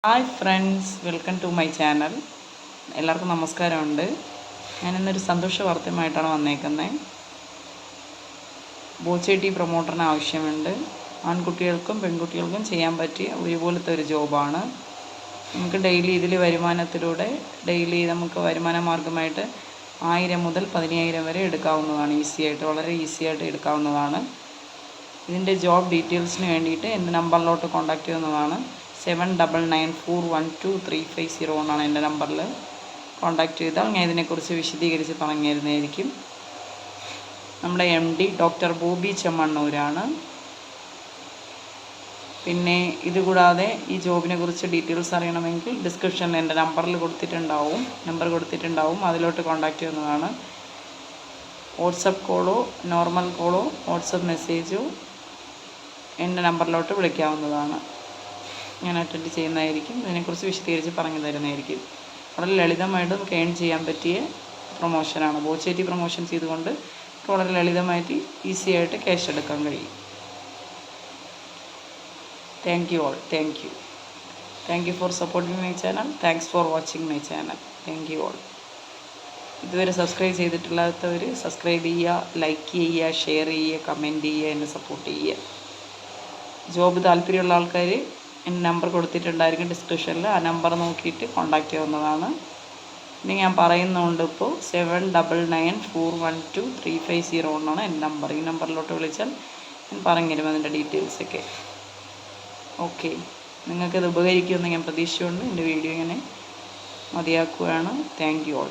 Hi friends, welcome to my channel. എല്ലാവർക്കും നമസ്കാരമുണ്ട്. ഞാനിന്നൊരു സന്തോഷ വാർത്തയുമായിട്ടാണ് വന്നേക്കുന്നത്. ബോച്ചേട്ടി പ്രൊമോട്ടറിന് ആവശ്യമുണ്ട്. ആൺകുട്ടികൾക്കും പെൺകുട്ടികൾക്കും ചെയ്യാൻ പറ്റിയ ഒരുപോലത്തെ ഒരു ജോബാണ്. നമുക്ക് ഡെയിലി ഇതിൽ വരുമാനത്തിലൂടെ നമുക്ക് വരുമാന മാർഗമായിട്ട് 1000 മുതൽ 10000 വരെ എടുക്കാവുന്നതാണ്. വളരെ ഈസി ആയിട്ട് എടുക്കാവുന്നതാണ്. ഇതിൻ്റെ ജോബ് ഡീറ്റെയിൽസിന് വേണ്ടിയിട്ട് എൻ്റെ നമ്പറിലോട്ട് കോൺടാക്റ്റ് ചെയ്യുന്നതാണ്. 7994123501 എന്നാണ് എൻ്റെ നമ്പറിൽ കോൺടാക്റ്റ് ചെയ്താൽ ഞാൻ ഇതിനെക്കുറിച്ച് വിശദീകരിച്ച് പറഞ്ഞു തരുന്നതായിരിക്കും. നമ്മുടെ MD ഡോക്ടർ ബോബി ചെമ്മണ്ണൂരാണ്. പിന്നെ ഇതുകൂടാതെ ഈ ജോബിനെ കുറിച്ച് ഡീറ്റെയിൽസ് അറിയണമെങ്കിൽ ഡിസ്ക്രിപ്ഷനിൽ എൻ്റെ നമ്പർ കൊടുത്തിട്ടുണ്ടാവും. അതിലോട്ട് കോൺടാക്റ്റ് ചെയ്യുന്നതാണ്. വാട്സപ്പ് കോളോ നോർമൽ കോളോ വാട്സപ്പ് മെസ്സേജോ എൻ്റെ നമ്പറിലോട്ട് വിളിക്കാവുന്നതാണ്. ഞാൻ അറ്റൻഡ് ചെയ്യുന്നതായിരിക്കും. ഇതിനെക്കുറിച്ച് വിശദീകരിച്ച് പറഞ്ഞു തരുന്നതായിരിക്കും. വളരെ ലളിതമായിട്ട് നമുക്ക് ഏൺ ചെയ്യാൻ പറ്റിയ പ്രൊമോഷനാണ്. ബോച്ചേറ്റി പ്രൊമോഷൻ ചെയ്തുകൊണ്ട് വളരെ ലളിതമായിട്ട് ഈസി ആയിട്ട് ക്യാഷ് എടുക്കാൻ കഴിയും. Thank you all. Thank you for supporting my channel. Thanks for watching my channel. Thank you all. ഇതുവരെ സബ്സ്ക്രൈബ് ചെയ്തിട്ടില്ലാത്തവർ സബ്സ്ക്രൈബ് ചെയ്യുക, ലൈക്ക് ചെയ്യുക, ഷെയർ ചെയ്യുക, കമൻറ്റ് ചെയ്യുക, എന്നെ സപ്പോർട്ട് ചെയ്യുക. ജോബ് താല്പര്യമുള്ള ആൾക്കാർ എൻ്റെ നമ്പർ കൊടുത്തിട്ടുണ്ടായിരിക്കും ഡിസ്ക്രിപ്ഷനിൽ. ആ നമ്പർ നോക്കിയിട്ട് കോൺടാക്റ്റ് ചെയ്യാവുന്നതാണ്. ഇനി ഞാൻ പറയുന്നുണ്ട്, ഇപ്പോൾ 7994123501 എൻ്റെ നമ്പർ. ഈ നമ്പറിലോട്ട് വിളിച്ചാൽ ഞാൻ പറഞ്ഞു തരും അതിൻ്റെ ഡീറ്റെയിൽസൊക്കെ. ഓക്കെ, നിങ്ങൾക്കത് ഉപകരിക്കുമെന്ന് ഞാൻ പ്രതീക്ഷിച്ചുകൊണ്ട് എൻ്റെ വീഡിയോ ഇങ്ങനെ മതിയാക്കുകയാണ്. Thank you all.